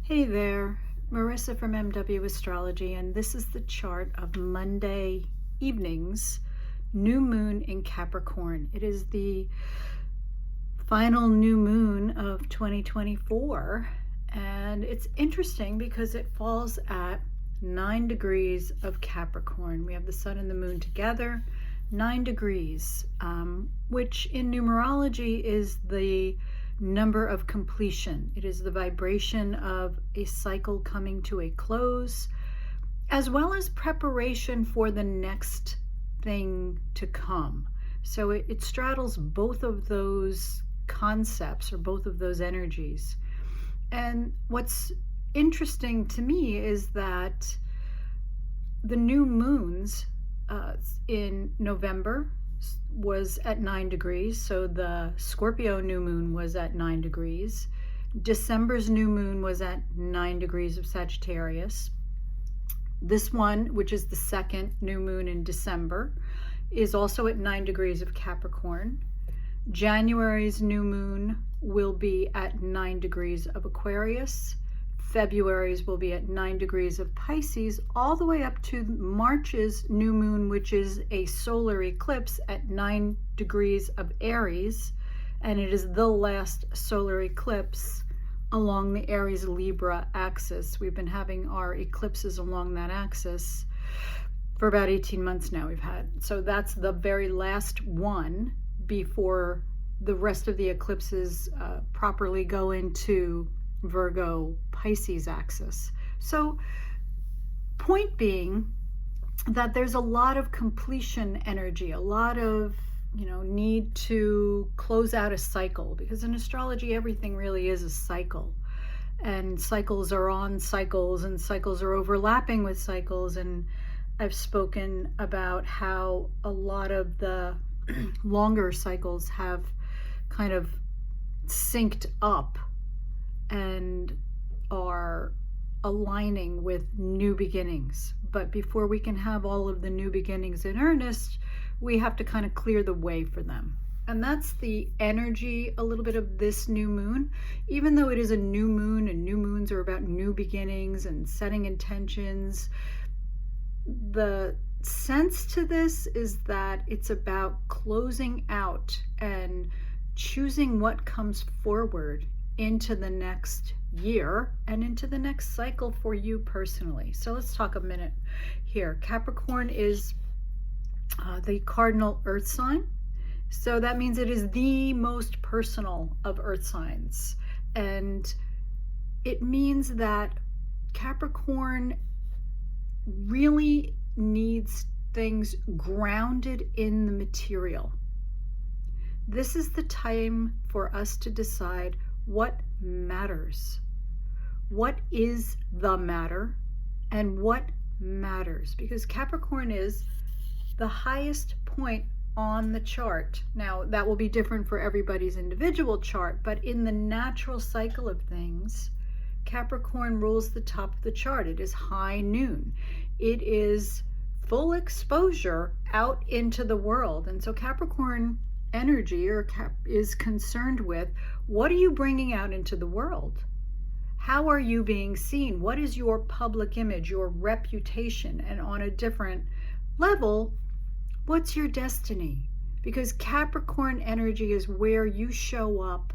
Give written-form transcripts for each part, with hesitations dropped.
Hey there, Marissa from MW Astrology, and this is the chart of Monday evening's new moon in Capricorn. It is the final new moon of 2024, and it's interesting because it falls at 9 degrees of Capricorn. We have the sun and the moon together, 9 degrees, which in numerology is the number of completion. It is the vibration of a cycle coming to a close, as well as preparation for the next thing to come. So it straddles both of those concepts or both of those energies. And what's interesting to me is that the new moons in November was at 9 degrees. So the Scorpio new moon was at 9 degrees. December's new moon was at 9 degrees of Sagittarius. This one, which is the second new moon in December, is also at 9 degrees of Capricorn. January's new moon will be at 9 degrees of Aquarius. February's will be at 9 degrees of Pisces, all the way up to March's new moon, which is a solar eclipse at 9 degrees of Aries, and it is the last solar eclipse along the Aries-Libra axis. We've been having our eclipses along that axis for about 18 months now we've had. So that's the very last one before the rest of the eclipses properly go into Virgo Pisces axis. So point being that there's a lot of completion energy, a lot of need to close out a cycle, because in astrology everything really is a cycle, and cycles are on cycles, and cycles are overlapping with cycles. And I've spoken about how a lot of the longer cycles have kind of synced up and are aligning with new beginnings. But before we can have all of the new beginnings in earnest, we have to kind of clear the way for them. And that's the energy a little bit of this new moon. Even though it is a new moon, and new moons are about new beginnings and setting intentions, the sense to this is that it's about closing out and choosing what comes forward into the next year and into the next cycle for you personally. So let's talk a minute here. Capricorn is the cardinal earth sign. So that means it is the most personal of earth signs. And it means that Capricorn really needs things grounded in the material. This is the time for us to decide what matters. What is the matter and what matters? Because Capricorn is the highest point on the chart. Now, that will be different for everybody's individual chart, but in the natural cycle of things, Capricorn rules the top of the chart. It is high noon. It is full exposure out into the world. And so Capricorn energy is concerned with, what are you bringing out into the world? How are you being seen? What is your public image, your reputation? And on a different level, what's your destiny? Because Capricorn energy is where you show up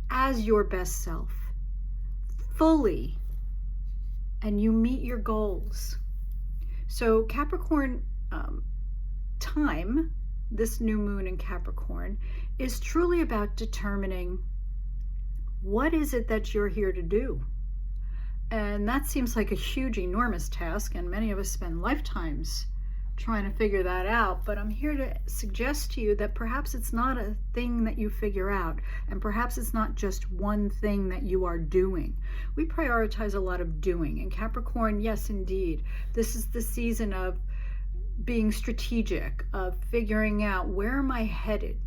as your best self, fully, and you meet your goals. So Capricorn time, this new moon in Capricorn, is truly about determining what is it that you're here to do. And that seems like a huge, enormous task, and many of us spend lifetimes trying to figure that out. But I'm here to suggest to you that perhaps it's not a thing that you figure out, and perhaps it's not just one thing that you are doing. We prioritize a lot of doing. And Capricorn, yes, indeed, this is the season of being strategic, of figuring out, where am I headed?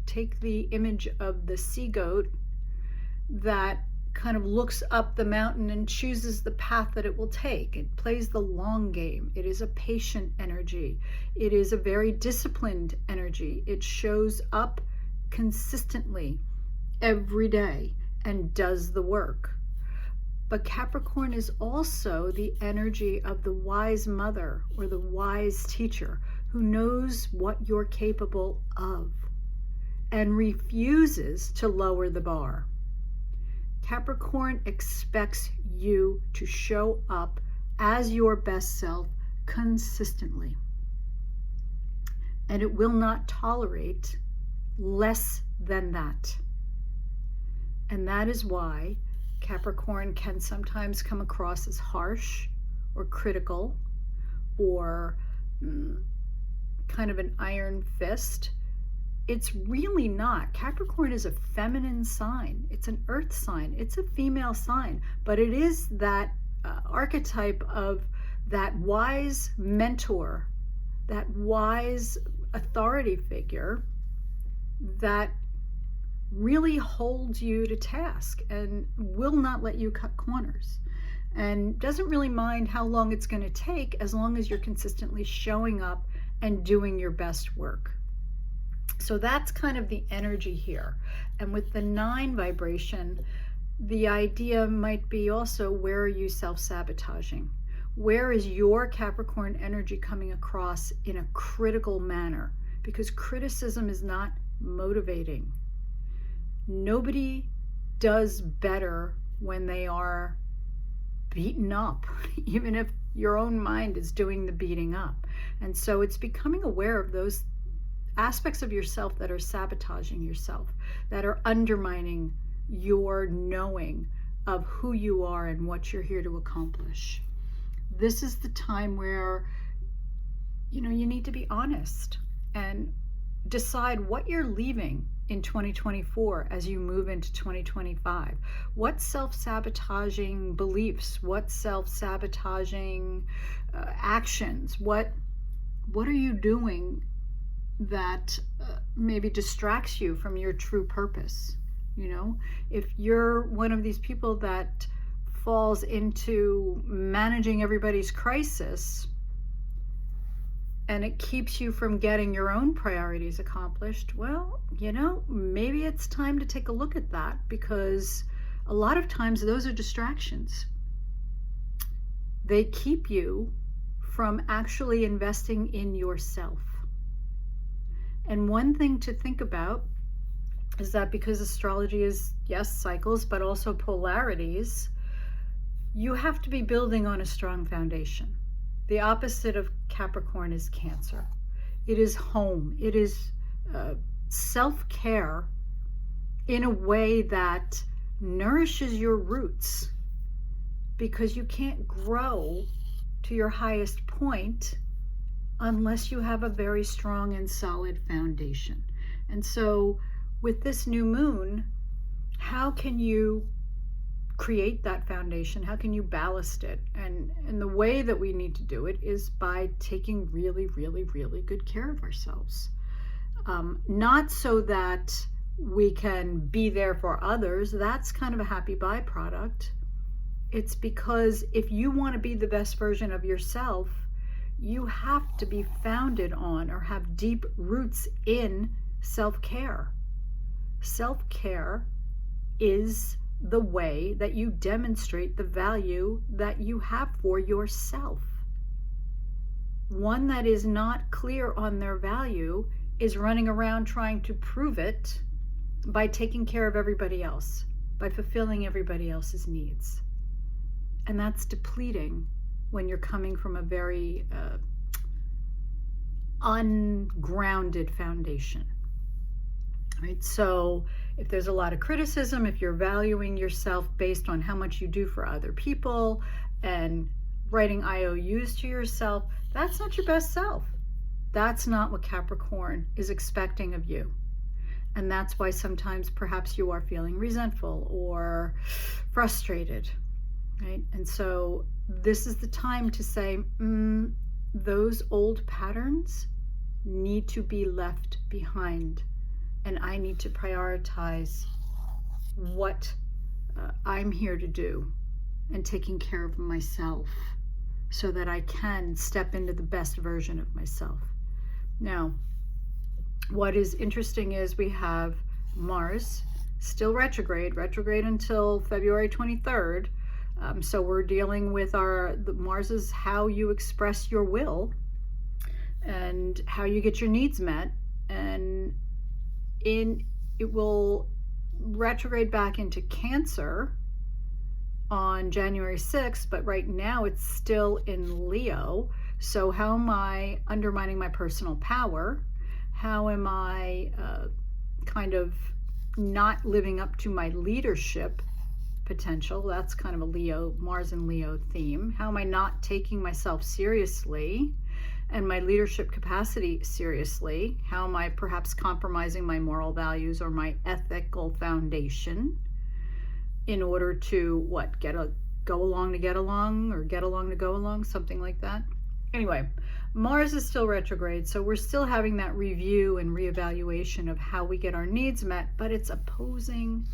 Take the image of the sea goat that kind of looks up the mountain and chooses the path that it will take. It plays the long game. It is a patient energy. It is a very disciplined energy. It shows up consistently every day and does the work. But Capricorn is also the energy of the wise mother or the wise teacher who knows what you're capable of and refuses to lower the bar. Capricorn expects you to show up as your best self consistently. And it will not tolerate less than that. And that is why Capricorn can sometimes come across as harsh or critical or kind of an iron fist. It's really not. Capricorn is a feminine sign. It's an earth sign. It's a female sign. But it is that archetype of that wise mentor, that wise authority figure that really holds you to task and will not let you cut corners and doesn't really mind how long it's going to take as long as you're consistently showing up and doing your best work. So that's kind of the energy here. And with the 9 vibration, the idea might be also, where are you self-sabotaging? Where is your Capricorn energy coming across in a critical manner? Because criticism is not motivating. Nobody does better when they are beaten up, even if your own mind is doing the beating up. And so it's becoming aware of those aspects of yourself that are sabotaging yourself, that are undermining your knowing of who you are and what you're here to accomplish. This is the time where, you need to be honest and decide what you're leaving in 2024 as you move into 2025. What self-sabotaging beliefs, what self-sabotaging actions, what are you doing that maybe distracts you from your true purpose? If you're one of these people that falls into managing everybody's crisis and it keeps you from getting your own priorities accomplished, well, maybe it's time to take a look at that, because a lot of times those are distractions. They keep you from actually investing in yourself. And one thing to think about is that because astrology is, yes, cycles, but also polarities, you have to be building on a strong foundation. The opposite of Capricorn is Cancer. It is home. It is self-care in a way that nourishes your roots, because you can't grow to your highest point unless you have a very strong and solid foundation. And so with this new moon, how can you create that foundation? How can you ballast it? And the way that we need to do it is by taking really, really, really good care of ourselves. Not so that we can be there for others. That's kind of a happy byproduct. It's because if you want to be the best version of yourself, you have to be founded on or have deep roots in self-care. Self-care is the way that you demonstrate the value that you have for yourself. One that is not clear on their value is running around trying to prove it by taking care of everybody else, by fulfilling everybody else's needs. And that's depleting when you're coming from a very ungrounded foundation. Right? So if there's a lot of criticism, if you're valuing yourself based on how much you do for other people and writing IOUs to yourself, that's not your best self. That's not what Capricorn is expecting of you. And that's why sometimes perhaps you are feeling resentful or frustrated, right? And so this is the time to say, those old patterns need to be left behind. And I need to prioritize what I'm here to do and taking care of myself so that I can step into the best version of myself. Now, what is interesting is we have Mars still retrograde until February 23rd. So we're dealing with Mars is how you express your will and how you get your needs met. And it will retrograde back into Cancer on January 6th, but right now it's still in Leo. So how am I undermining my personal power? How am I kind of not living up to my leadership potential? That's kind of a Leo, Mars and Leo theme. How am I not taking myself seriously and my leadership capacity seriously? How am I perhaps compromising my moral values or my ethical foundation in order to go along to get along, or get along to go along, something like that? Anyway, Mars is still retrograde, so we're still having that review and reevaluation of how we get our needs met, but it's opposing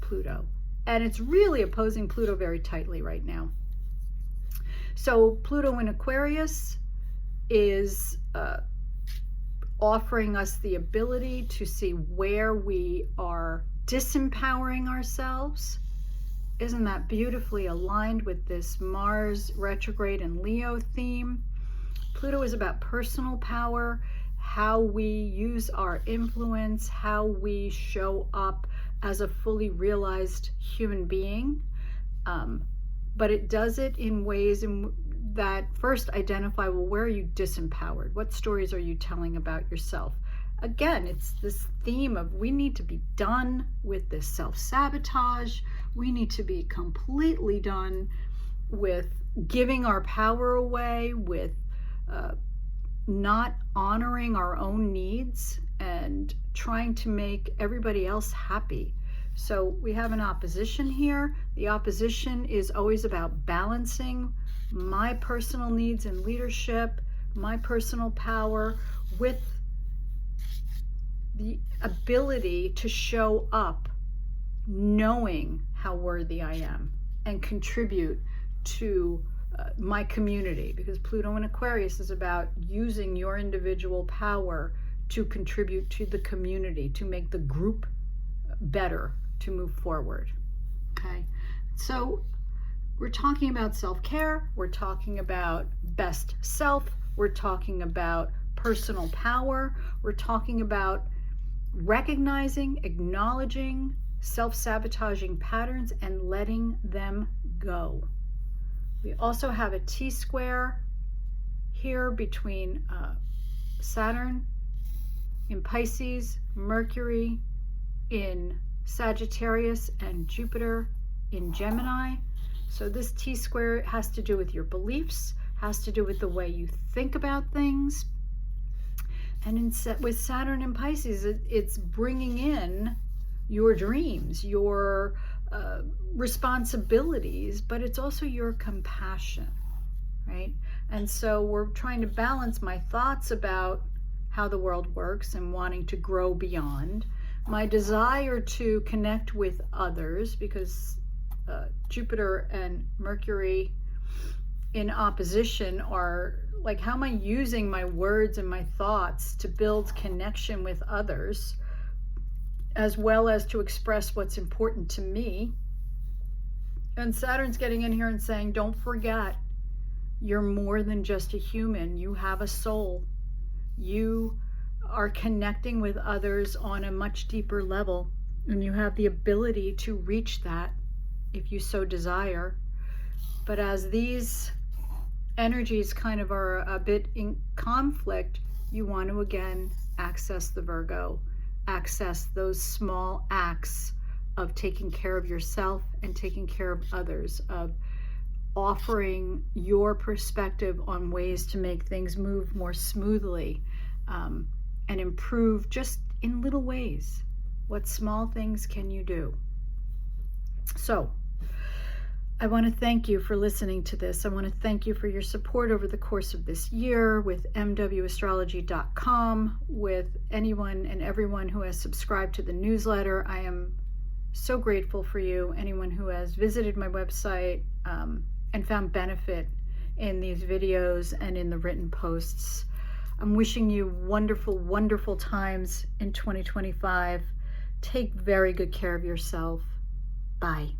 Pluto. And it's really opposing Pluto very tightly right now. So Pluto in Aquarius is offering us the ability to see where we are disempowering ourselves. Isn't that beautifully aligned with this Mars retrograde and Leo theme? Pluto is about personal power, how we use our influence, how we show up as a fully realized human being. But it does it in ways that first identify, well, where are you disempowered? What stories are you telling about yourself? Again, it's this theme of we need to be done with this self-sabotage. We need to be completely done with giving our power away, with not honoring our own needs and trying to make everybody else happy. So we have an opposition here. The opposition is always about balancing my personal needs and leadership, my personal power, with the ability to show up knowing how worthy I am and contribute to my community, because Pluto in Aquarius is about using your individual power to contribute to the community, to make the group better, to move forward. Okay, so we're talking about self-care, we're talking about best self, we're talking about personal power, we're talking about recognizing, acknowledging self-sabotaging patterns and letting them go. We also have a T-square here between Saturn in Pisces, Mercury in Sagittarius, and Jupiter in Gemini. So this T-square has to do with your beliefs, has to do with the way you think about things. And with Saturn in Pisces, it's bringing in your dreams, your responsibilities, but it's also your compassion, right? And so we're trying to balance my thoughts about how the world works and wanting to grow beyond, my desire to connect with others, because Jupiter and Mercury in opposition are like, how am I using my words and my thoughts to build connection with others, as well as to express what's important to me? And Saturn's getting in here and saying, don't forget, you're more than just a human. You have a soul. You are connecting with others on a much deeper level, and you have the ability to reach that if you so desire. But as these energies kind of are a bit in conflict, you want to again access the Virgo, access those small acts of taking care of yourself and taking care of others, of offering your perspective on ways to make things move more smoothly, and improve just in little ways. What small things can you do? So I want to thank you for listening to this. I want to thank you for your support over the course of this year with mwastrology.com, with anyone and everyone who has subscribed to the newsletter. I am so grateful for you, anyone who has visited my website and found benefit in these videos and in the written posts. I'm wishing you wonderful, wonderful times in 2025. Take very good care of yourself. Bye.